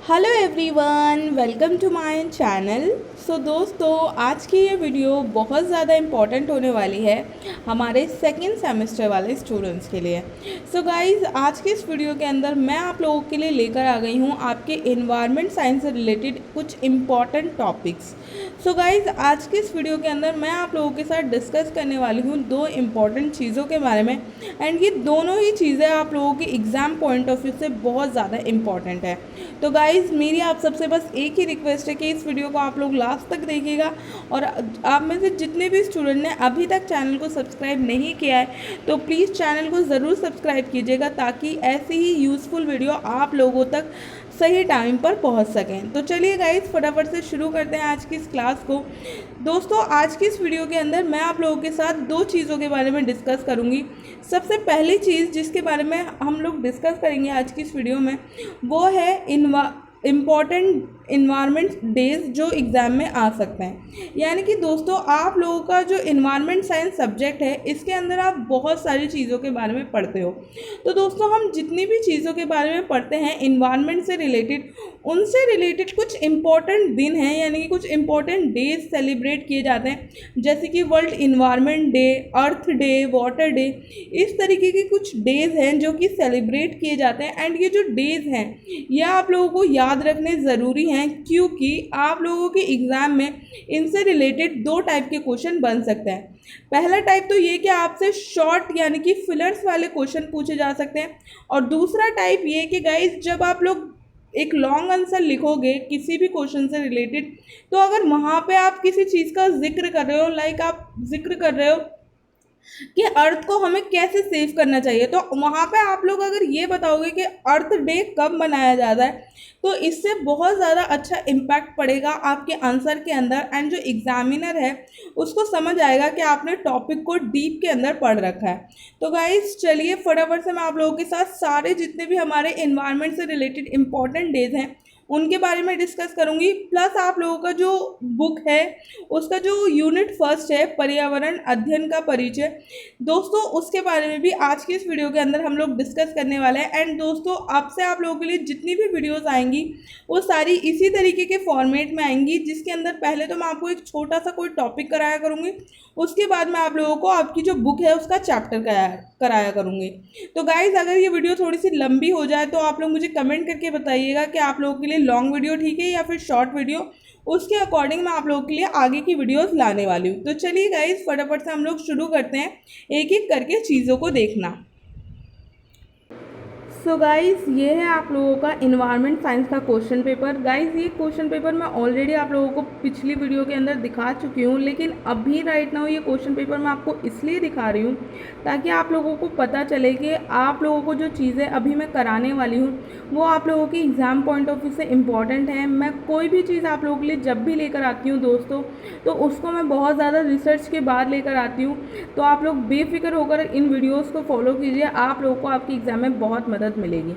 Hello everyone, welcome to my channel. दोस्तों, आज की ये वीडियो बहुत ज़्यादा इम्पॉर्टेंट होने वाली है हमारे सेकेंड सेमेस्टर वाले स्टूडेंट्स के लिए। गाइस, आज के इस वीडियो के अंदर मैं आप लोगों के लिए लेकर आ गई हूँ आपके एनवायरनमेंट साइंस से रिलेटेड कुछ इम्पॉर्टेंट टॉपिक्स। गाइस, आज के इस वीडियो के अंदर मैं आप लोगों के साथ डिस्कस करने वाली हूँ दो इम्पॉर्टेंट चीज़ों के बारे में, एंड ये दोनों ही चीज़ें आप लोगों के एग्ज़ाम पॉइंट ऑफ व्यू से बहुत ज़्यादा इम्पॉर्टेंट है। गाइज़, मेरी आप सबसे बस एक ही रिक्वेस्ट है कि इस वीडियो को आप लोग लास्ट तक देखिएगा, और आप में से जितने भी स्टूडेंट ने अभी तक चैनल को सब्सक्राइब नहीं किया है तो प्लीज़ चैनल को ज़रूर सब्सक्राइब कीजिएगा, ताकि ऐसी ही यूज़फुल वीडियो आप लोगों तक सही टाइम पर पहुंच सकें। तो चलिए गाइस, फटाफट से शुरू करते हैं आज की इस क्लास को। दोस्तों, आज की इस वीडियो के अंदर मैं आप लोगों के साथ दो चीज़ों के बारे में डिस्कस करूंगी। सबसे पहली चीज़ जिसके बारे में हम लोग डिस्कस करेंगे आज की इस वीडियो में, वो है इम्पॉर्टेंट इन्वायरमेंट डेज जो एग्ज़ाम में आ सकते हैं। यानी कि दोस्तों, आप लोगों का जो इन्वायरमेंट साइंस सब्जेक्ट है, इसके अंदर आप बहुत सारी चीज़ों के बारे में पढ़ते हो। तो दोस्तों, हम जितनी भी चीज़ों के बारे में पढ़ते हैं इन्वायरमेंट से रिलेटेड, उनसे रिलेटेड कुछ इम्पॉर्टेंट दिन हैं, यानी कि कुछ इम्पॉर्टेंट डेज सेलिब्रेट किए जाते हैं, जैसे कि वर्ल्ड इन्वायरमेंट डे, अर्थ डे, वाटर डे। इस तरीके के कुछ डेज हैं जो कि सेलिब्रेट किए जाते हैं। एंड ये जो डेज हैं, ये आप लोगों को याद रखने ज़रूरी हैं, क्योंकि आप लोगों के एग्ज़ाम में इनसे रिलेटेड दो टाइप के क्वेश्चन बन सकते हैं। पहला टाइप तो ये कि आपसे शॉर्ट यानी कि फिलर्स वाले क्वेश्चन पूछे जा सकते हैं, और दूसरा टाइप ये कि गाइस, जब आप लोग एक लॉन्ग आंसर लिखोगे किसी भी क्वेश्चन से रिलेटेड, तो अगर वहाँ पे आप किसी चीज़ का जिक्र कर रहे हो, लाइक आप जिक्र कर रहे हो कि अर्थ को हमें कैसे सेव करना चाहिए, तो वहाँ पे आप लोग अगर ये बताओगे कि अर्थ डे कब मनाया जाता है, तो इससे बहुत ज़्यादा अच्छा इम्पैक्ट पड़ेगा आपके आंसर के अंदर, एंड जो एग्जामिनर है उसको समझ आएगा कि आपने टॉपिक को डीप के अंदर पढ़ रखा है। तो गाइस, चलिए फटाफट से मैं आप लोगों के साथ सारे जितने भी हमारे एनवायरनमेंट से रिलेटेड इंपॉर्टेंट डेज हैं उनके बारे में डिस्कस करूंगी। प्लस आप लोगों का जो बुक है उसका जो यूनिट फर्स्ट है, पर्यावरण अध्ययन का परिचय, दोस्तों उसके बारे में भी आज की इस वीडियो के अंदर हम लोग डिस्कस करने वाले हैं। एंड दोस्तों, आपसे आप लोगों के लिए जितनी भी वीडियोस आएंगी वो सारी इसी तरीके के फॉर्मेट में आएंगी, जिसके अंदर पहले तो मैं आपको एक छोटा सा कोई टॉपिक कराया करूँगी, उसके बाद मैं आप लोगों को आपकी जो बुक है उसका चैप्टर कराया करूँगी। तो गाइज, अगर ये वीडियो थोड़ी सी लंबी हो जाए तो आप लोग मुझे कमेंट करके बताइएगा कि आप लोगों के लिए लॉन्ग वीडियो ठीक है या फिर शॉर्ट वीडियो। उसके अकॉर्डिंग मैं आप लोगों के लिए आगे की वीडियोस लाने वाली हूँ। तो चलिए गाइज, फटाफट से हम लोग शुरू करते हैं एक एक करके चीज़ों को देखना। गाइज़, ये है आप लोगों का इन्वायरमेंट साइंस का क्वेश्चन पेपर। गाइज़, ये क्वेश्चन पेपर मैं ऑलरेडी आप लोगों को पिछली वीडियो के अंदर दिखा चुकी हूँ, लेकिन अभी राइट नाउ ये क्वेश्चन पेपर मैं आपको इसलिए दिखा रही हूँ ताकि आप लोगों को पता चले कि आप लोगों को जो चीज़ें अभी मैं कराने वाली हूँ वो आप लोगों के एग्ज़ाम पॉइंट ऑफ व्यू से इम्पॉर्टेंट है। मैं कोई भी चीज़ आप लोगों के लिए जब भी लेकर आती हूँ दोस्तों, तो उसको मैं बहुत ज़्यादा रिसर्च के बाद लेकर आती हूँ। तो आप लोग बेफिक्र होकर इन वीडियोज़ को फॉलो कीजिए, आप लोगों को आपके एग्ज़ाम में बहुत मदद मिलेगी।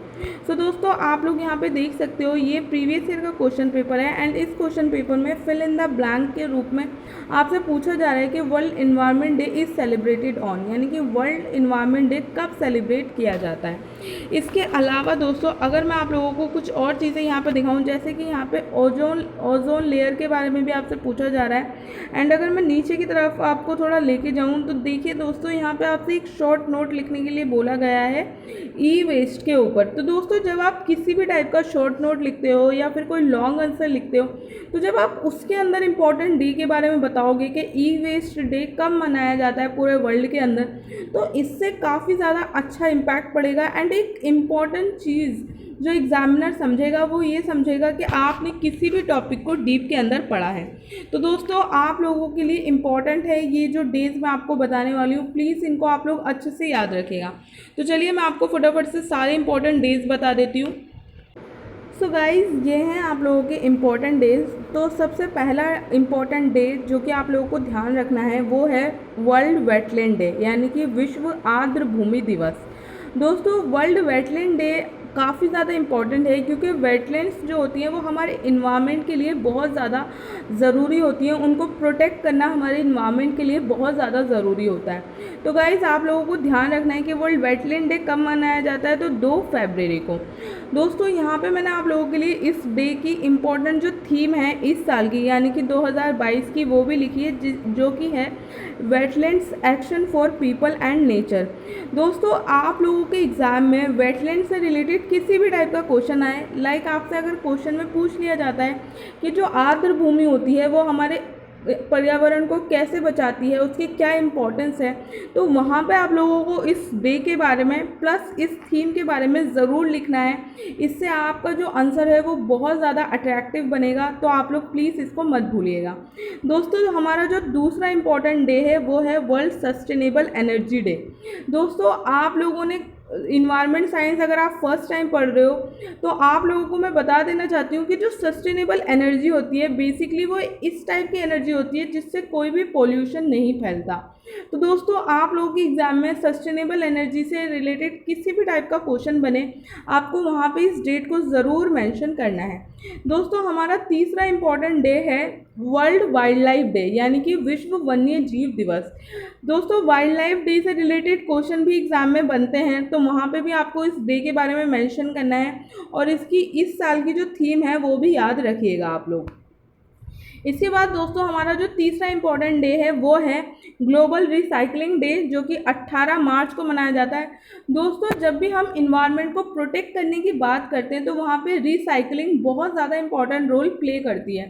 दोस्तों, आप लोग यहाँ पे देख सकते हो, ये प्रीवियस ईयर का क्वेश्चन पेपर है, एंड इस क्वेश्चन पेपर में फिल इन द ब्लैंक के रूप में आपसे पूछा जा रहा है कि world environment day is celebrated on, यानी कि वर्ल्ड इन्वायरमेंट डे कब सेलिब्रेट किया जाता है। इसके अलावा दोस्तों, अगर मैं आप लोगों को कुछ और चीज़ें यहाँ पे दिखाऊँ, जैसे कि यहाँ पे ओजोन लेयर के बारे में भी आपसे पूछा जा रहा है। एंड अगर मैं नीचे की तरफ आपको थोड़ा लेके जाऊँ तो देखिए दोस्तों, यहाँ पे आपसे एक शॉर्ट नोट लिखने के लिए बोला गया है ई वेस्ट के ऊपर। तो दोस्तों, जब आप किसी भी टाइप का शॉर्ट नोट लिखते हो या फिर कोई लॉन्ग आंसर लिखते हो, तो जब आप उसके अंदर इंपॉर्टेंट डे के बारे में बताओगे कि ई वेस्ट डे कब मनाया जाता है पूरे वर्ल्ड के अंदर, तो इससे काफ़ी ज़्यादा अच्छा इम्पैक्ट पड़ेगा। एंड एक इम्पॉर्टेंट चीज़ जो एग्जामिनर समझेगा वो ये समझेगा कि आपने किसी भी टॉपिक को डीप के अंदर पढ़ा है। तो दोस्तों, आप लोगों के लिए इम्पॉर्टेंट है ये जो डेज मैं आपको बताने वाली हूँ, प्लीज़ इनको आप लोग अच्छे से याद रखिएगा। तो चलिए मैं आपको फटाफट से सारे इंपॉर्टेंट डेज बता देती हूँ। गाइज़, ये हैं आप लोगों के इम्पॉर्टेंट डेज। तो सबसे पहला इम्पॉर्टेंट डे जो कि आप लोगों को ध्यान रखना है वो है वर्ल्ड वेटलैंड डे, यानी कि विश्व आर्द्र भूमि दिवस। दोस्तों, वर्ल्ड वेटलैंड डे काफ़ी ज़्यादा इम्पॉर्टेंट है, क्योंकि वेटलैंड्स जो होती हैं वो हमारे इन्वायरमेंट के लिए बहुत ज़्यादा ज़रूरी होती हैं। उनको प्रोटेक्ट करना हमारे इन्वायरमेंट के लिए बहुत ज़्यादा ज़रूरी होता है। तो गाइज़, आप लोगों को ध्यान रखना है कि वर्ल्ड वेटलैंड डे कब मनाया जाता है, तो 2 फरवरी को। दोस्तों, यहाँ पे मैंने आप लोगों के लिए इस डे की इम्पोर्टेंट जो थीम है इस साल की, यानी कि 2022 की, वो भी लिखी है, जो कि है wetlands action for people and nature. दोस्तों, आप लोगों के एग्ज़ाम में वेटलैंड से रिलेटेड किसी भी टाइप का क्वेश्चन आए, लाइक आपसे अगर क्वेश्चन में पूछ लिया जाता है कि जो आर्द्र भूमि होती है वो हमारे पर्यावरण को कैसे बचाती है, उसकी क्या इम्पोर्टेंस है, तो वहाँ पे आप लोगों को इस डे के बारे में प्लस इस थीम के बारे में ज़रूर लिखना है। इससे आपका जो आंसर है वो बहुत ज़्यादा अट्रैक्टिव बनेगा, तो आप लोग प्लीज़ इसको मत भूलिएगा। दोस्तों, हमारा जो दूसरा इम्पॉर्टेंट डे है वो है वर्ल्ड सस्टेनेबल एनर्जी डे। दोस्तों, आप लोगों ने इन्वायरमेंट साइंस अगर आप फर्स्ट टाइम पढ़ रहे हो, तो आप लोगों को मैं बता देना चाहती हूँ कि जो सस्टेनेबल एनर्जी होती है, बेसिकली वो इस टाइप की एनर्जी होती है जिससे कोई भी पोल्यूशन नहीं फैलता। तो दोस्तों, आप लोगों के एग्ज़ाम में सस्टेनेबल एनर्जी से रिलेटेड किसी भी टाइप का क्वेश्चन बने, आपको वहाँ पे इस डेट को ज़रूर मेंशन करना है। दोस्तों, हमारा तीसरा इम्पॉर्टेंट डे है वर्ल्ड वाइल्ड लाइफ डे, यानी कि विश्व वन्य जीव दिवस। दोस्तों, वाइल्ड लाइफ डे से रिलेटेड क्वेश्चन भी एग्ज़ाम में बनते हैं, तो वहाँ पे भी आपको इस डे के बारे में मेंशन करना है, और इसकी इस साल की जो थीम है वो भी याद रखिएगा आप लोग। इसके बाद दोस्तों, हमारा जो तीसरा इम्पॉर्टेंट डे है वो है ग्लोबल रिसाइकलिंग डे, जो कि 18 मार्च को मनाया जाता है। दोस्तों, जब भी हम इन्वायरमेंट को प्रोटेक्ट करने की बात करते हैं तो वहाँ पे रिसाइकलिंग बहुत ज़्यादा इंपॉर्टेंट रोल प्ले करती है।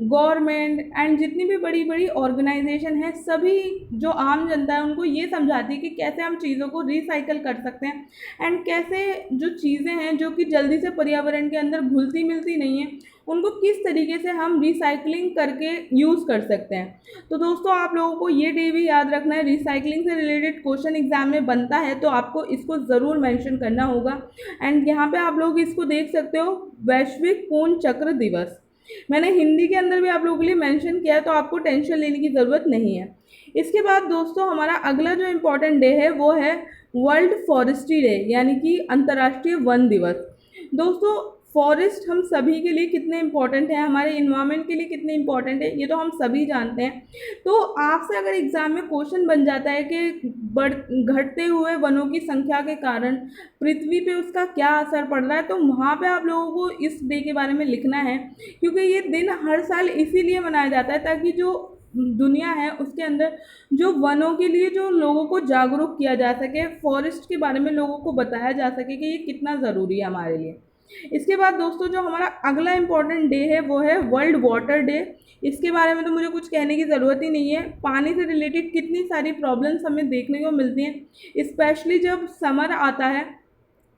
गवर्नमेंट एंड जितनी भी बड़ी बड़ी ऑर्गेनाइजेशन है, सभी जो आम जनता है उनको ये समझाती है कि कैसे हम चीज़ों को रिसाइकल कर सकते हैं, एंड कैसे जो चीज़ें हैं जो कि जल्दी से पर्यावरण के अंदर घुलती मिलती नहीं है, उनको किस तरीके से हम रिसाइकलिंग करके यूज़ कर सकते हैं। तो दोस्तों, आप लोगों को ये डे भी याद रखना है। रिसाइकलिंग से रिलेटेड क्वेश्चन एग्जाम में बनता है, तो आपको इसको ज़रूर मेंशन करना होगा। एंड यहाँ पे आप लोग इसको देख सकते हो, वैश्विक पूर्ण चक्र दिवस। मैंने हिंदी के अंदर भी आप लोगों के लिए मेंशन किया है, तो आपको टेंशन लेने की ज़रूरत नहीं है। इसके बाद दोस्तों, हमारा अगला जो इम्पोर्टेंट डे है वो है वर्ल्ड फॉरेस्ट्री डे, यानी कि अंतर्राष्ट्रीय वन दिवस। दोस्तों, फॉरेस्ट हम सभी के लिए कितने इम्पॉर्टेंट है, हमारे इन्वायरमेंट के लिए कितने इम्पॉर्टेंट है, ये तो हम सभी जानते हैं। तो आपसे अगर एग्ज़ाम में क्वेश्चन बन जाता है कि घटते हुए वनों की संख्या के कारण पृथ्वी पे उसका क्या असर पड़ रहा है, तो वहाँ पे आप लोगों को इस डे के बारे में लिखना है, क्योंकि ये दिन हर साल इसीलिए मनाया जाता है ताकि जो दुनिया है उसके अंदर जो वनों के लिए जो लोगों को जागरूक किया जा सके, फॉरेस्ट के बारे में लोगों को बताया जा सके कि ये कितना ज़रूरी है हमारे लिए। इसके बाद दोस्तों, जो हमारा अगला इम्पॉर्टेंट डे है वो है वर्ल्ड वाटर डे। इसके बारे में तो मुझे कुछ कहने की ज़रूरत ही नहीं है। पानी से रिलेटेड कितनी सारी प्रॉब्लम्स हमें देखने को मिलती हैं, स्पेशली जब समर आता है,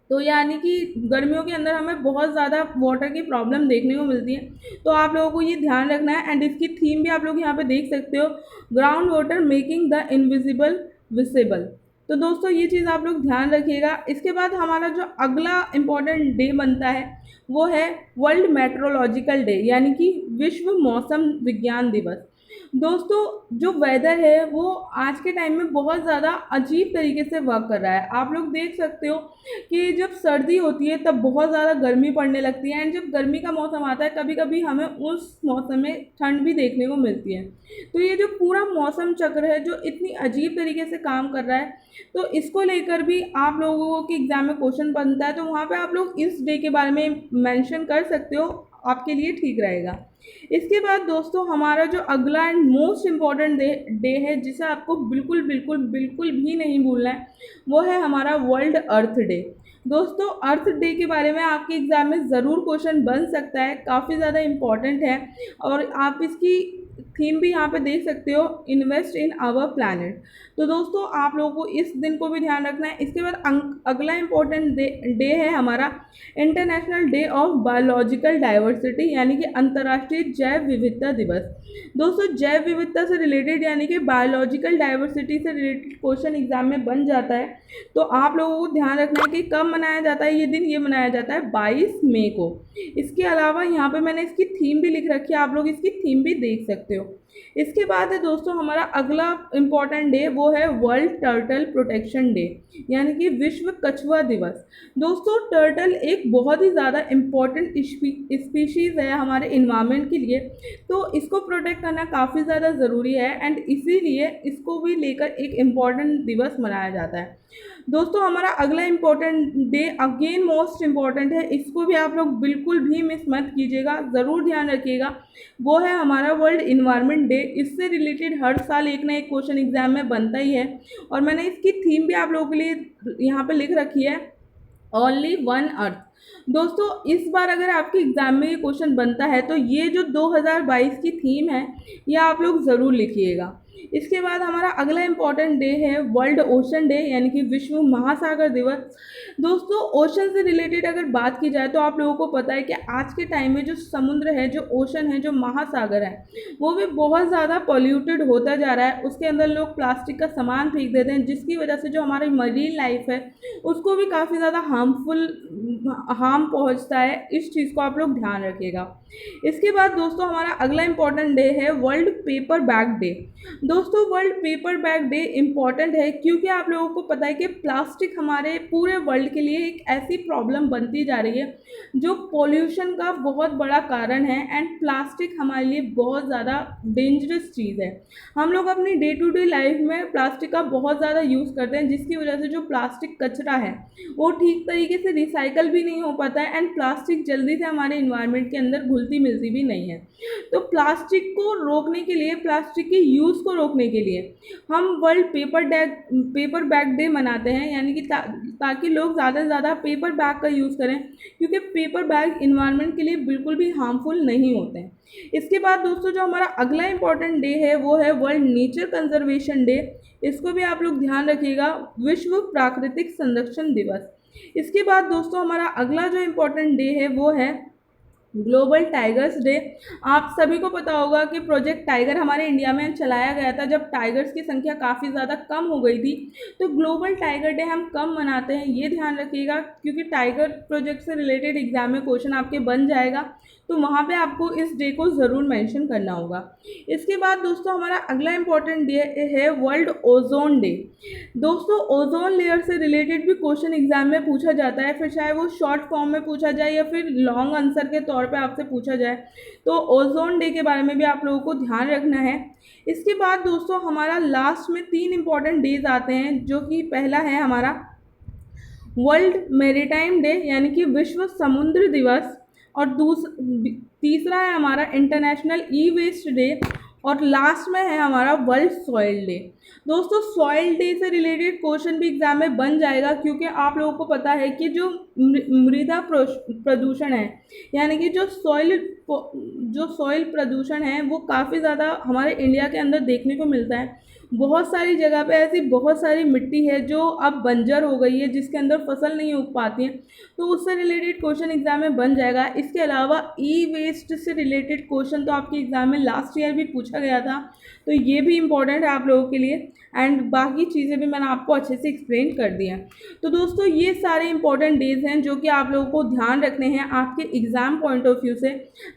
तो यानी कि गर्मियों के अंदर हमें बहुत ज़्यादा वाटर की प्रॉब्लम देखने को मिलती है। तो आप लोगों को ये ध्यान रखना है। एंड इसकी थीम भी आप लोग यहाँ पे देख सकते हो, ground water making the invisible visible. तो दोस्तों, ये चीज़ आप लोग ध्यान रखिएगा। इसके बाद हमारा जो अगला इम्पॉर्टेंट डे बनता है वो है वर्ल्ड मेट्रोलॉजिकल डे, यानी कि विश्व मौसम विज्ञान दिवस। दोस्तों, जो वेदर है वो आज के टाइम में बहुत ज़्यादा अजीब तरीके से वर्क कर रहा है। आप लोग देख सकते हो कि जब सर्दी होती है तब बहुत ज़्यादा गर्मी पड़ने लगती है, एंड जब गर्मी का मौसम आता है कभी कभी हमें उस मौसम में ठंड भी देखने को मिलती है। तो ये जो पूरा मौसम चक्र है जो इतनी अजीब तरीके से काम कर रहा है, तो इसको लेकर भी आप लोगों के एग्ज़ाम में क्वेश्चन बनता है, तो वहाँ पे आप लोग इस डे के बारे में मेंशन कर सकते हो, आपके लिए ठीक रहेगा। इसके बाद दोस्तों, हमारा जो अगला एंड मोस्ट इम्पॉर्टेंट डे है, जिसे आपको बिल्कुल बिल्कुल बिल्कुल भी नहीं भूलना है, वो है हमारा वर्ल्ड अर्थ डे। दोस्तों, अर्थ डे के बारे में आपके एग्ज़ाम में ज़रूर क्वेश्चन बन सकता है, काफ़ी ज़्यादा इम्पॉर्टेंट है, और आप इसकी थीम भी यहाँ पे देख सकते हो, इन्वेस्ट इन आवर प्लैनेट। तो दोस्तों, आप लोगों को इस दिन को भी ध्यान रखना है। इसके बाद अगला इम्पोर्टेंट डे है हमारा international day of biological diversity, यानी कि अंतर्राष्ट्रीय जैव विविधता दिवस। दोस्तों, जैव विविधता से रिलेटेड यानी कि बायोलॉजिकल डाइवर्सिटी से रिलेटेड क्वेश्चन एग्जाम में बन जाता है, तो आप लोगों को ध्यान रखना है कि कब मनाया जाता है ये दिन। ये मनाया जाता है 22 मई को। इसके अलावा यहाँ पे मैंने इसकी थीम भी लिख रखी है, आप लोग इसकी थीम भी देख सकते हो। हो। इसके बाद है दोस्तों हमारा अगला इम्पॉर्टेंट डे, वो है वर्ल्ड टर्टल प्रोटेक्शन डे, यानी कि विश्व कछुआ दिवस। दोस्तों टर्टल एक बहुत ही ज़्यादा इम्पॉर्टेंट स्पीशीज़ है हमारे इन्वायरमेंट के लिए, तो इसको प्रोटेक्ट करना काफ़ी ज़्यादा ज़रूरी है एंड इसीलिए इसको भी लेकर एक इम्पॉर्टेंट दिवस मनाया जाता है। दोस्तों हमारा अगला important day again most important है, इसको भी आप लोग बिल्कुल भी मिस मत कीजिएगा, ज़रूर ध्यान रखिएगा। वो है हमारा वर्ल्ड इन्वायरमेंट डे। इससे रिलेटेड हर साल एक ना एक क्वेश्चन एग्जाम में बनता ही है और मैंने इसकी थीम भी आप लोगों के लिए यहाँ पे लिख रखी है, ओनली वन अर्थ। दोस्तों इस बार अगर आपके एग्जाम में ये क्वेश्चन बनता है तो ये जो 2022 की थीम है ये आप लोग ज़रूर लिखिएगा। इसके बाद हमारा अगला इम्पॉर्टेंट डे है वर्ल्ड ओशन डे, यानी कि विश्व महासागर दिवस। दोस्तों ओशन से रिलेटेड अगर बात की जाए तो आप लोगों को पता है कि आज के टाइम में जो समुद्र है, जो ओशन है, जो महासागर है, वो भी बहुत ज़्यादा पॉल्यूटेड होता जा रहा है। उसके अंदर लोग प्लास्टिक का सामान फेंक देते हैं, जिसकी वजह से जो हमारी मरीन लाइफ है उसको भी काफ़ी ज़्यादा हार्म पहुंचता है। इस चीज़ को आप लोग ध्यान रखिएगा। इसके बाद दोस्तों हमारा अगला इम्पॉर्टेंट डे है वर्ल्ड पेपर बैग डे। दोस्तों world paper bag day important है क्योंकि आप लोगों को पता है कि प्लास्टिक हमारे पूरे वर्ल्ड के लिए एक ऐसी प्रॉब्लम बनती जा रही है जो पोल्यूशन का बहुत बड़ा कारण है एंड प्लास्टिक हमारे लिए बहुत ज़्यादा डेंजरस चीज़ है। हम लोग अपनी डे टू डे लाइफ में प्लास्टिक का बहुत ज़्यादा यूज़ करते हैं, जिसकी वजह से जो प्लास्टिक कचरा है वो ठीक तरीके से रिसाइकल भी नहीं हो पाता है एंड प्लास्टिक जल्दी से हमारे इन्वायरमेंट के अंदर घुलती मिलती भी नहीं है। तो प्लास्टिक को रोकने के लिए, प्लास्टिक के यूज़ को रोकने के लिए हम वर्ल्ड पेपर बैग डे मनाते हैं, यानी कि ताकि लोग ज़्यादा से ज़्यादा पेपर बैग का यूज़ करें, क्योंकि पेपर बैग इन्वायरमेंट के लिए बिल्कुल भी हार्मफुल नहीं होते हैं। इसके बाद दोस्तों जो हमारा अगला इम्पॉर्टेंट डे है वो है वर्ल्ड नेचर कंजर्वेशन डे। इसको भी आप लोग ध्यान रखिएगा, विश्व प्राकृतिक संरक्षण दिवस। इसके बाद दोस्तों हमारा अगला जो इम्पोर्टेंट डे है वो है ग्लोबल टाइगर्स डे। आप सभी को पता होगा कि प्रोजेक्ट टाइगर हमारे इंडिया में चलाया गया था जब टाइगर्स की संख्या काफ़ी ज़्यादा कम हो गई थी। तो ग्लोबल टाइगर डे हम कब मनाते हैं ये ध्यान रखिएगा, क्योंकि टाइगर प्रोजेक्ट से रिलेटेड एग्जाम में क्वेश्चन आपके बन जाएगा, तो वहाँ पे आपको इस डे को ज़रूर मेंशन करना होगा। इसके बाद दोस्तों हमारा अगला इम्पॉर्टेंट डे है वर्ल्ड ओजोन डे। दोस्तों ओजोन लेयर से रिलेटेड भी क्वेश्चन एग्जाम में पूछा जाता है, फिर चाहे वो शॉर्ट फॉर्म में पूछा जाए या फिर लॉन्ग आंसर के तौर पे आपसे पूछा जाए, तो ओजोन डे के बारे में भी आप लोगों को ध्यान रखना है। इसके बाद दोस्तों हमारा लास्ट में 3 इम्पॉर्टेंट डेज आते हैं, जो कि पहला है हमारा वर्ल्ड मैरीटाइम डे, यानी कि विश्व समुद्र दिवस, और तीसरा है हमारा इंटरनेशनल ई वेस्ट डे, और लास्ट में है हमारा वर्ल्ड सॉइल डे। दोस्तों सॉइल डे से रिलेटेड क्वेश्चन भी एग्जाम में बन जाएगा, क्योंकि आप लोगों को पता है कि जो मृदा प्रदूषण है, यानी कि जो सॉइल प्रदूषण है वो काफ़ी ज़्यादा हमारे इंडिया के अंदर देखने को मिलता है। बहुत सारी जगह पे ऐसी बहुत सारी मिट्टी है जो अब बंजर हो गई है, जिसके अंदर फसल नहीं उग पाती है, तो उससे रिलेटेड क्वेश्चन एग्जाम में बन जाएगा। इसके अलावा ई वेस्ट से रिलेटेड क्वेश्चन तो आपके एग्जाम में लास्ट ईयर भी पूछा गया था, तो ये भी इम्पोर्टेंट है आप लोगों के लिए, एंड बाकी चीज़ें भी मैंने आपको अच्छे से एक्सप्लेन कर दिया। तो दोस्तों ये सारे इंपॉर्टेंट डेज हैं जो कि आप लोगों को ध्यान रखने हैं आपके एग्ज़ाम पॉइंट ऑफ व्यू से।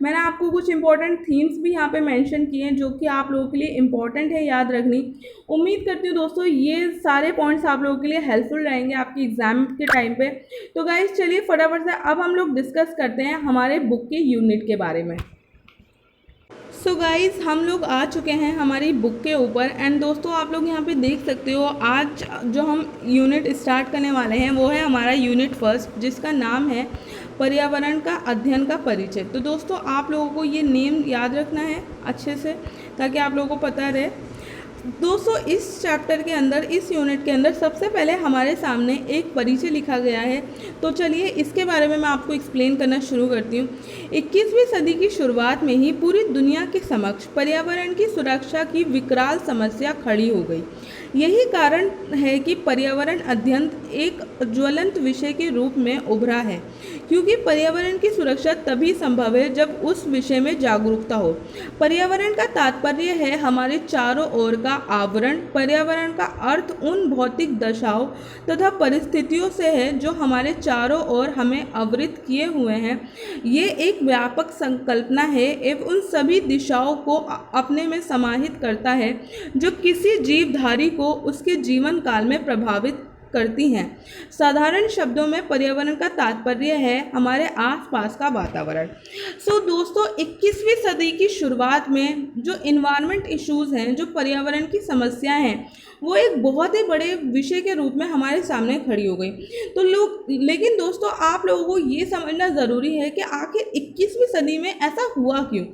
मैंने आपको कुछ इंपॉर्टेंट थीम्स भी यहाँ पे मेंशन किए हैं जो कि आप लोगों के लिए इम्पॉर्टेंट है याद रखनी। उम्मीद करती हूँ दोस्तों ये सारे पॉइंट्स आप लोगों के लिए हेल्पफुल रहेंगे आपके एग्ज़ाम के टाइम पे। तो गाइस चलिए फटाफट से अब हम लोग डिस्कस करते हैं हमारे बुक के यूनिट के बारे में। सो गाइज़ हम लोग आ चुके हैं हमारी बुक के ऊपर, एंड दोस्तों आप लोग यहाँ पे देख सकते हो आज जो हम यूनिट स्टार्ट करने वाले हैं वो है हमारा यूनिट फर्स्ट, जिसका नाम है पर्यावरण का अध्ययन का परिचय। तो दोस्तों आप लोगों को ये नेम याद रखना है अच्छे से, ताकि आप लोगों को पता रहे। दोस्तों इस चैप्टर के अंदर, इस यूनिट के अंदर सबसे पहले हमारे सामने एक परिचय लिखा गया है, तो चलिए इसके बारे में मैं आपको एक्सप्लेन करना शुरू करती हूँ। 21वीं सदी की शुरुआत में ही पूरी दुनिया के समक्ष पर्यावरण की सुरक्षा की विकराल समस्या खड़ी हो गई। यही कारण है कि पर्यावरण अध्ययन एक ज्वलंत विषय के रूप में उभरा है, क्योंकि पर्यावरण की सुरक्षा तभी संभव है जब उस विषय में जागरूकता हो। पर्यावरण का तात्पर्य है हमारे चारों ओर का का आवरण। पर्यावरण का अर्थ उन भौतिक दशाओं तथा परिस्थितियों से है जो हमारे चारों ओर हमें आवृत किए हुए हैं। ये एक व्यापक संकल्पना है एवं उन सभी दिशाओं को अपने में समाहित करता है जो किसी जीवधारी को उसके जीवन काल में प्रभावित करती हैं। साधारण शब्दों में पर्यावरण का तात्पर्य है हमारे आसपास का वातावरण। दोस्तों 21वीं सदी की शुरुआत में जो इन्वायरमेंट इश्यूज हैं, जो पर्यावरण की समस्याएं हैं, वो एक बहुत ही बड़े विषय के रूप में हमारे सामने खड़ी हो गई। लेकिन दोस्तों आप लोगों को ये समझना ज़रूरी है कि आखिर 21वीं सदी में ऐसा हुआ क्यों।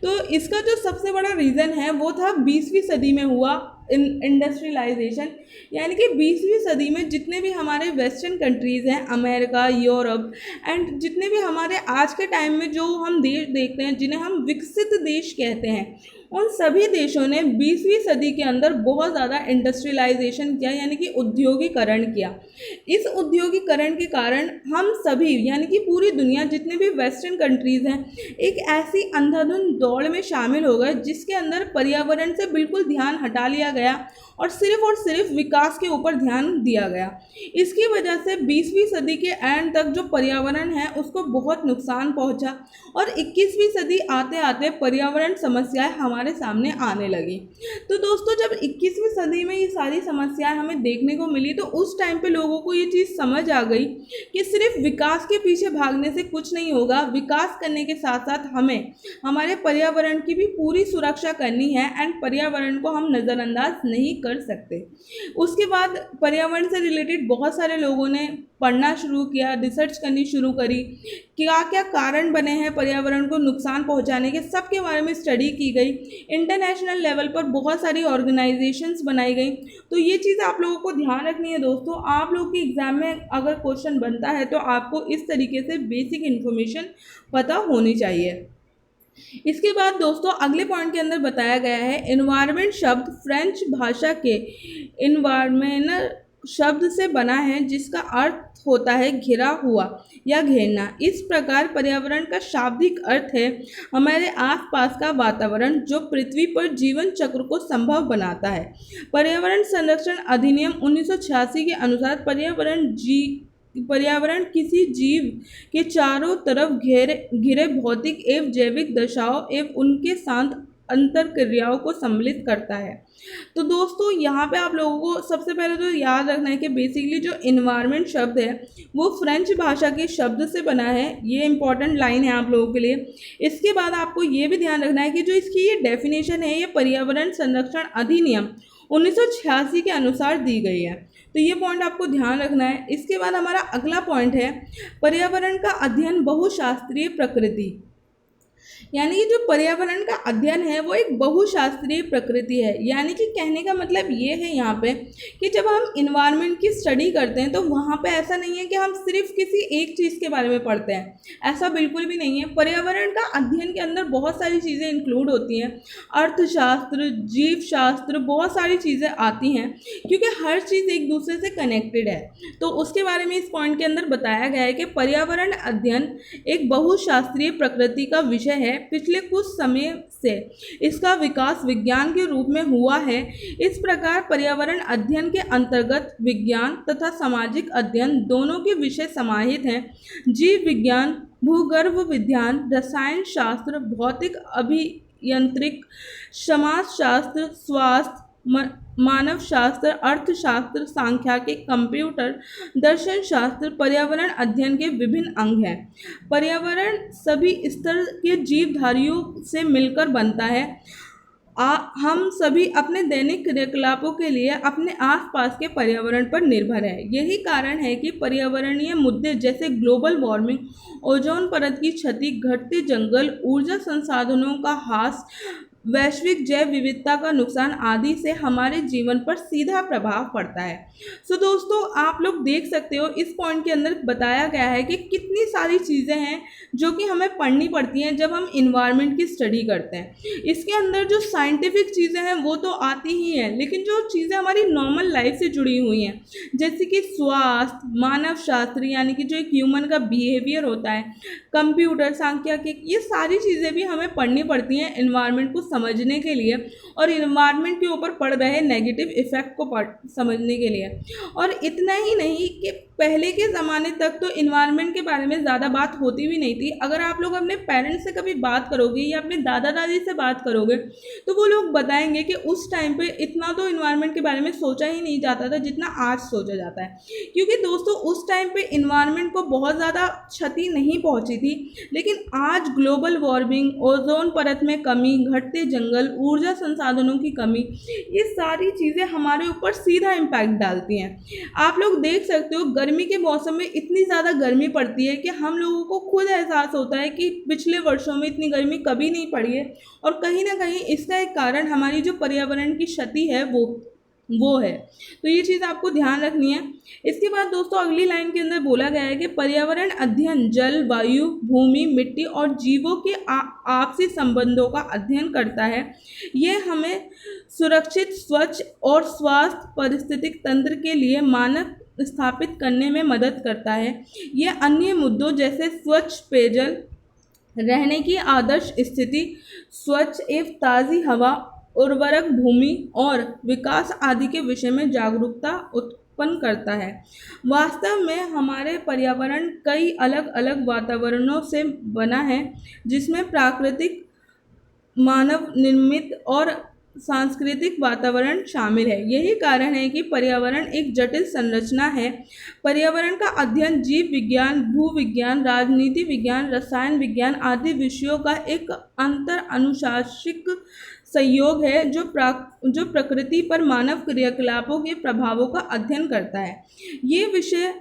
तो इसका जो सबसे बड़ा रीज़न है वो था 20वीं सदी में हुआ इंडस्ट्रियलाइजेशन। यानी कि 20वीं सदी में जितने भी हमारे वेस्टर्न कंट्रीज़ हैं, अमेरिका, यूरोप एंड जितने भी हमारे आज के टाइम में जो हम देश देखते हैं जिन्हें हम विकसित देश कहते हैं, उन सभी देशों ने 20वीं सदी के अंदर बहुत ज़्यादा इंडस्ट्रियलाइजेशन किया, यानी कि उद्योगीकरण किया। इस उद्योगीकरण के कारण हम सभी यानी कि पूरी दुनिया जितने भी वेस्टर्न कंट्रीज़ हैं एक ऐसी अंधाधुंध दौड़ में शामिल हो गए जिसके अंदर पर्यावरण से बिल्कुल ध्यान हटा लिया गया और सिर्फ विकास के ऊपर ध्यान दिया गया। इसकी वजह से 20वीं सदी के एंड तक जो पर्यावरण है उसको बहुत नुकसान पहुंचा और 21वीं सदी आते आते पर्यावरण समस्याएं हमारे सामने आने लगी। तो दोस्तों जब 21वीं सदी में ये सारी समस्याएं हमें देखने को मिली तो उस टाइम पे लोगों को ये चीज़ समझ आ गई कि सिर्फ विकास के पीछे भागने से कुछ नहीं होगा। विकास करने के साथ साथ हमें हमारे पर्यावरण की भी पूरी सुरक्षा करनी है एंड पर्यावरण को हम नज़रअंदाज नहीं कर सकते। उसके बाद पर्यावरण से रिलेटेड बहुत सारे लोगों ने पढ़ना शुरू किया, रिसर्च करनी शुरू करी, क्या क्या कारण बने हैं पर्यावरण को नुकसान पहुंचाने के, सब के बारे में स्टडी की गई। इंटरनेशनल लेवल पर बहुत सारी ऑर्गेनाइजेशंस बनाई गई। तो ये चीज़ आप लोगों को ध्यान रखनी है दोस्तों। आप लोग के एग्ज़ाम में अगर क्वेश्चन बनता है तो आपको इस तरीके से बेसिक इन्फॉर्मेशन पता होनी चाहिए। इसके बाद दोस्तों अगले पॉइंट के अंदर बताया गया है एनवायरनमेंट शब्द फ्रेंच भाषा के एनवायरमेंटल शब्द से बना है जिसका अर्थ होता है घिरा हुआ या घेरना। इस प्रकार पर्यावरण का शाब्दिक अर्थ है हमारे आसपास का वातावरण जो पृथ्वी पर जीवन चक्र को संभव बनाता है। पर्यावरण संरक्षण अधिनियम 1986 के अनुसार पर्यावरण किसी जीव के चारों तरफ घिरे भौतिक एवं जैविक दशाओं एवं उनके साथ अंतर क्रियाओं को सम्मिलित करता है। तो दोस्तों यहाँ पे आप लोगों को सबसे पहले तो याद रखना है कि बेसिकली जो इन्वायरमेंट शब्द है वो फ्रेंच भाषा के शब्द से बना है। ये इंपॉर्टेंट लाइन है आप लोगों के लिए। इसके बाद आपको ये भी ध्यान रखना है कि जो इसकी ये डेफिनेशन है ये पर्यावरण संरक्षण अधिनियम 1986 के अनुसार दी गई है। तो ये पॉइंट आपको ध्यान रखना है। इसके बाद हमारा अगला पॉइंट है पर्यावरण का अध्ययन बहुशास्त्रीय प्रकृति। यानी कि जो पर्यावरण का अध्ययन है वो एक बहुशास्त्रीय प्रकृति है। यानी कि कहने का मतलब ये है यहाँ पे कि जब हम इन्वायरमेंट की स्टडी करते हैं तो वहाँ पे ऐसा नहीं है कि हम सिर्फ किसी एक चीज़ के बारे में पढ़ते हैं, ऐसा बिल्कुल भी नहीं है। पर्यावरण का अध्ययन के अंदर बहुत सारी चीज़ें इंक्लूड होती हैं, अर्थशास्त्र, जीव शास्त्र, बहुत सारी चीज़ें आती हैं क्योंकि हर चीज़ एक दूसरे से कनेक्टेड है। तो उसके बारे में इस पॉइंट के अंदर बताया गया है कि पर्यावरण अध्ययन एक बहुशास्त्रीय प्रकृति का विषय है। पिछले कुछ समय से इसका विकास विज्ञान के रूप में हुआ है। इस प्रकार पर्यावरण अध्ययन के अंतर्गत विज्ञान तथा सामाजिक अध्ययन दोनों के विषय समाहित हैं। जीव विज्ञान, भूगर्भ विज्ञान, रसायन शास्त्र, भौतिक अभियांत्रिक, समाजशास्त्र, स्वास्थ्य, मानव शास्त्र, अर्थशास्त्र, सांख्यिकी, कंप्यूटर, दर्शन शास्त्र पर्यावरण अध्ययन के विभिन्न अंग हैं। पर्यावरण सभी स्तर के जीवधारियों से मिलकर बनता है। हम सभी अपने दैनिक क्रियाकलापों के लिए अपने आसपास के पर्यावरण पर निर्भर है। यही कारण है कि पर्यावरणीय मुद्दे जैसे ग्लोबल वार्मिंग, ओजोन परत की क्षति, घटते जंगल, ऊर्जा संसाधनों का ह्रास, वैश्विक जैव विविधता का नुकसान आदि से हमारे जीवन पर सीधा प्रभाव पड़ता है। दोस्तों आप लोग देख सकते हो इस पॉइंट के अंदर बताया गया है कि कितनी सारी चीज़ें हैं जो कि हमें पढ़नी पड़ती हैं जब हम इन्वायरमेंट की स्टडी करते हैं। इसके अंदर जो साइंटिफिक चीज़ें हैं वो तो आती ही हैं, लेकिन जो चीज़ें हमारी नॉर्मल लाइफ से जुड़ी हुई हैं जैसे कि स्वास्थ्य, मानव शास्त्र यानी कि जो एक ह्यूमन का बिहेवियर होता है, कंप्यूटर, सांख्यिकी, ये सारी चीज़ें भी हमें पढ़नी पड़ती हैं इन्वायरमेंट को समझने के लिए और इन्वायरमेंट के ऊपर पड़ रहे नेगेटिव इफ़ेक्ट को समझने के लिए। और इतना ही नहीं कि पहले के ज़माने तक तो इन्वायरमेंट के बारे में ज़्यादा बात होती भी नहीं थी। अगर आप लोग अपने पेरेंट्स से कभी बात करोगे या अपने दादा दादी से बात करोगे तो वो लोग बताएंगे कि उस टाइम पे इतना तो इन्वायरमेंट के बारे में सोचा ही नहीं जाता था जितना आज सोचा जाता है। क्योंकि दोस्तों उस टाइम पे इन्वायरमेंट को बहुत ज़्यादा क्षति नहीं पहुंची थी, लेकिन आज ग्लोबल वार्मिंग, ओजोन परत में कमी, घटते जंगल, ऊर्जा संसाधनों की कमी, ये सारी चीज़ें हमारे ऊपर सीधा इम्पैक्ट डालती हैं। आप लोग देख सकते हो गर्मी के मौसम में इतनी ज़्यादा गर्मी पड़ती है कि हम लोगों को खुद एहसास होता है कि पिछले वर्षों में इतनी गर्मी कभी नहीं पड़ी है। और कहीं ना कहीं इसका एक कारण हमारी जो पर्यावरण की क्षति है वो है। तो ये चीज़ आपको ध्यान रखनी है। इसके बाद दोस्तों अगली लाइन के अंदर बोला गया है कि पर्यावरण अध्ययन जल, वायु, भूमि, मिट्टी और जीवों के आपसी संबंधों का अध्ययन करता है। ये हमें सुरक्षित, स्वच्छ और स्वास्थ्य पारिस्थितिक तंत्र के लिए मानक स्थापित करने में मदद करता है। ये अन्य मुद्दों जैसे स्वच्छ पेयजल, रहने की आदर्श स्थिति, स्वच्छ एवं ताज़ी हवा, उर्वरक भूमि और विकास आदि के विषय में जागरूकता उत्पन्न करता है। वास्तव में हमारे पर्यावरण कई अलग अलग वातावरणों से बना है, जिसमें प्राकृतिक, मानव निर्मित और सांस्कृतिक वातावरण शामिल है। यही कारण है कि पर्यावरण एक जटिल संरचना है। पर्यावरण का अध्ययन जीव विज्ञान, भूविज्ञान, राजनीति विज्ञान, रसायन विज्ञान आदि विषयों का एक अंतर अनुशासिक संयोग है जो प्रकृति पर मानव क्रियाकलापों के प्रभावों का अध्ययन करता है। ये विषय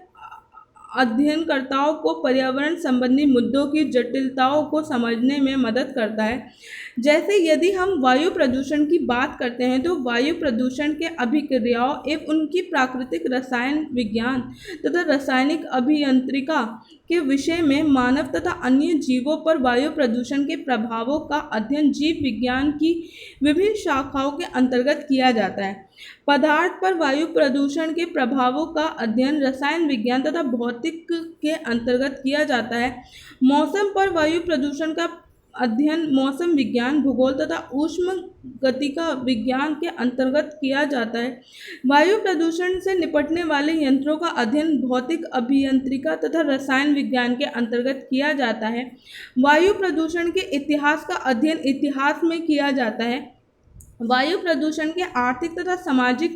अध्ययनकर्ताओं को पर्यावरण संबंधी मुद्दों की जटिलताओं को समझने में मदद करता है। जैसे यदि हम वायु प्रदूषण की बात करते हैं तो वायु प्रदूषण के अभिक्रियाओं एवं उनकी प्राकृतिक रसायन विज्ञान तथा रासायनिक अभियांत्रिका के विषय में मानव तथा अन्य जीवों पर वायु प्रदूषण के प्रभावों का अध्ययन जीव विज्ञान की विभिन्न शाखाओं के अंतर्गत किया जाता है। पदार्थ पर वायु प्रदूषण के प्रभावों का अध्ययन रसायन विज्ञान तथा भौतिक के अंतर्गत किया जाता है। मौसम पर वायु प्रदूषण का अध्ययन मौसम विज्ञान, भूगोल तथा ऊष्म गतिका विज्ञान के अंतर्गत किया जाता है। वायु प्रदूषण से निपटने वाले यंत्रों का अध्ययन भौतिक अभियांत्रिका तथा रसायन विज्ञान के अंतर्गत किया जाता है। वायु प्रदूषण के इतिहास का अध्ययन इतिहास में किया जाता है। वायु प्रदूषण के आर्थिक तथा सामाजिक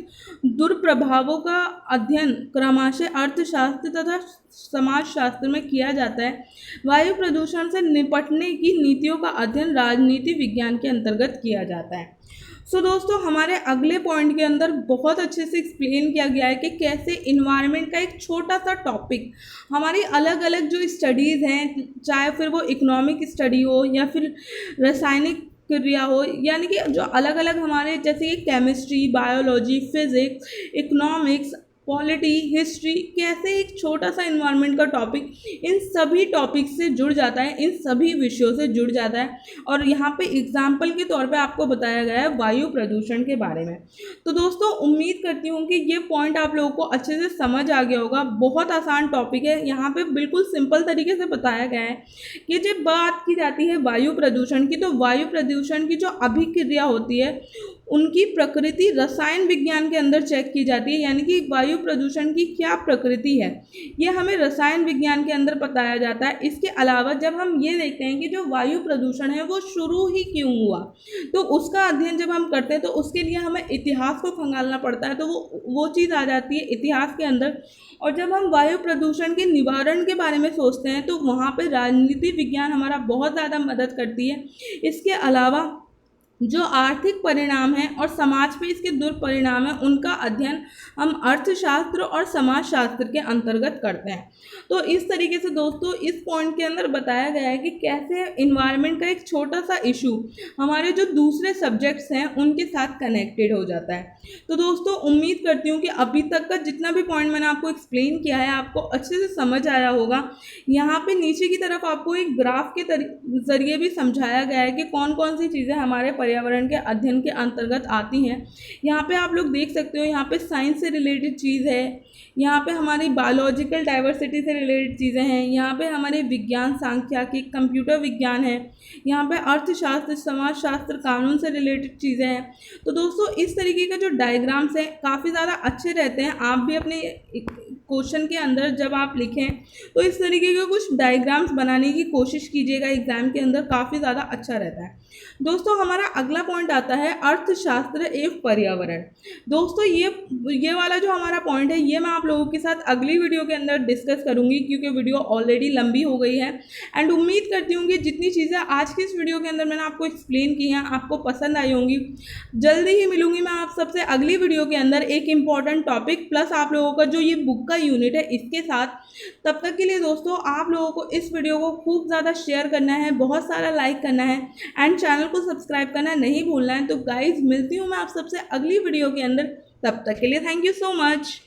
दुष्प्रभावों का अध्ययन क्रमशः अर्थशास्त्र तथा समाजशास्त्र में किया जाता है। वायु प्रदूषण से निपटने की नीतियों का अध्ययन राजनीति विज्ञान के अंतर्गत किया जाता है। दोस्तों हमारे अगले पॉइंट के अंदर बहुत अच्छे से एक्सप्लेन किया गया है कि कैसे इन्वायरमेंट का एक छोटा सा टॉपिक हमारी अलग अलग जो स्टडीज़ हैं, चाहे फिर वो इकोनॉमिक स्टडी हो या फिर रासायनिक क्रिया हो, यानी कि जो अलग अलग हमारे जैसे कि chemistry, biology, physics, economics, polity, history, कैसे एक छोटा सा इन्वायरमेंट का टॉपिक इन सभी टॉपिक से जुड़ जाता है, इन सभी विषयों से जुड़ जाता है। और यहाँ पे एग्जाम्पल के तौर पे आपको बताया गया है वायु प्रदूषण के बारे में। तो दोस्तों उम्मीद करती हूँ कि ये पॉइंट आप लोगों को अच्छे से समझ आ गया होगा। बहुत आसान टॉपिक है, यहाँ पे बिल्कुल सिंपल तरीके से बताया गया है कि जब बात की जाती है वायु प्रदूषण की, तो वायु प्रदूषण की जो अभिक्रिया होती है उनकी प्रकृति रसायन विज्ञान के अंदर चेक की जाती है, यानी कि वायु प्रदूषण की क्या प्रकृति है ये हमें रसायन विज्ञान के अंदर बताया जाता है। इसके अलावा जब हम ये देखते हैं कि जो वायु प्रदूषण है वो शुरू ही क्यों हुआ, तो उसका अध्ययन जब हम करते हैं तो उसके लिए हमें इतिहास को खंगालना पड़ता है, तो वो चीज़ आ जाती है इतिहास के अंदर। और जब हम वायु प्रदूषण के निवारण के बारे में सोचते हैं तो वहाँ पर राजनीति विज्ञान हमारा बहुत ज़्यादा मदद करती है। इसके अलावा जो आर्थिक परिणाम हैं और समाज पे इसके दुष्परिणाम हैं उनका अध्ययन हम अर्थशास्त्र और समाजशास्त्र के अंतर्गत करते हैं। तो इस तरीके से दोस्तों इस पॉइंट के अंदर बताया गया है कि कैसे इन्वायरमेंट का एक छोटा सा इशू हमारे जो दूसरे सब्जेक्ट्स हैं उनके साथ कनेक्टेड हो जाता है। तो दोस्तों उम्मीद करती हूँ कि अभी तक का जितना भी पॉइंट मैंने आपको एक्सप्लेन किया है आपको अच्छे से समझ आया होगा। यहाँ पे नीचे की तरफ आपको एक ग्राफ के जरिए भी समझाया गया है कि कौन कौन सी चीज़ें हमारे पर्यावरण के अध्ययन के अंतर्गत आती हैं। यहाँ पे आप लोग देख सकते हो, यहाँ पे साइंस से रिलेटेड चीज़ है, यहाँ पे हमारी बायोलॉजिकल डाइवर्सिटी से रिलेटेड चीज़ें हैं, यहाँ पे हमारे विज्ञान, सांख्यिकी, कंप्यूटर विज्ञान है, यहाँ पे अर्थशास्त्र, समाजशास्त्र, कानून से रिलेटेड चीज़ें हैं। तो दोस्तों इस तरीके का जो डायग्राम्स हैं काफ़ी ज़्यादा अच्छे रहते हैं। आप भी अपने क्वेश्चन के अंदर जब आप लिखें तो इस तरीके के कुछ डायग्राम्स बनाने की कोशिश कीजिएगा, एग्जाम के अंदर काफ़ी ज़्यादा अच्छा रहता है। दोस्तों हमारा अगला पॉइंट आता है अर्थशास्त्र एवं पर्यावरण। दोस्तों ये वाला जो हमारा पॉइंट है ये मैं आप लोगों के साथ अगली वीडियो के अंदर डिस्कस करूंगी, क्योंकि वीडियो ऑलरेडी लंबी हो गई है। एंड उम्मीद करती हूँ कि जितनी चीज़ें आज की इस वीडियो के अंदर मैंने आपको एक्सप्लेन की हैं आपको पसंद आई होंगी। जल्दी ही मिलूंगी मैं आप सबसे अगली वीडियो के अंदर एक इम्पॉर्टेंट टॉपिक प्लस आप लोगों का जो ये बुक का यूनिट है इसके साथ। तब तक के लिए दोस्तों आप लोगों को इस वीडियो को खूब ज़्यादा शेयर करना है, बहुत सारा लाइक करना है एंड चैनल को सब्सक्राइब करना नहीं भूलना है। तो गाइज मिलती हूँ मैं आप सबसे अगली वीडियो के अंदर, तब तक के लिए थैंक यू सो मच।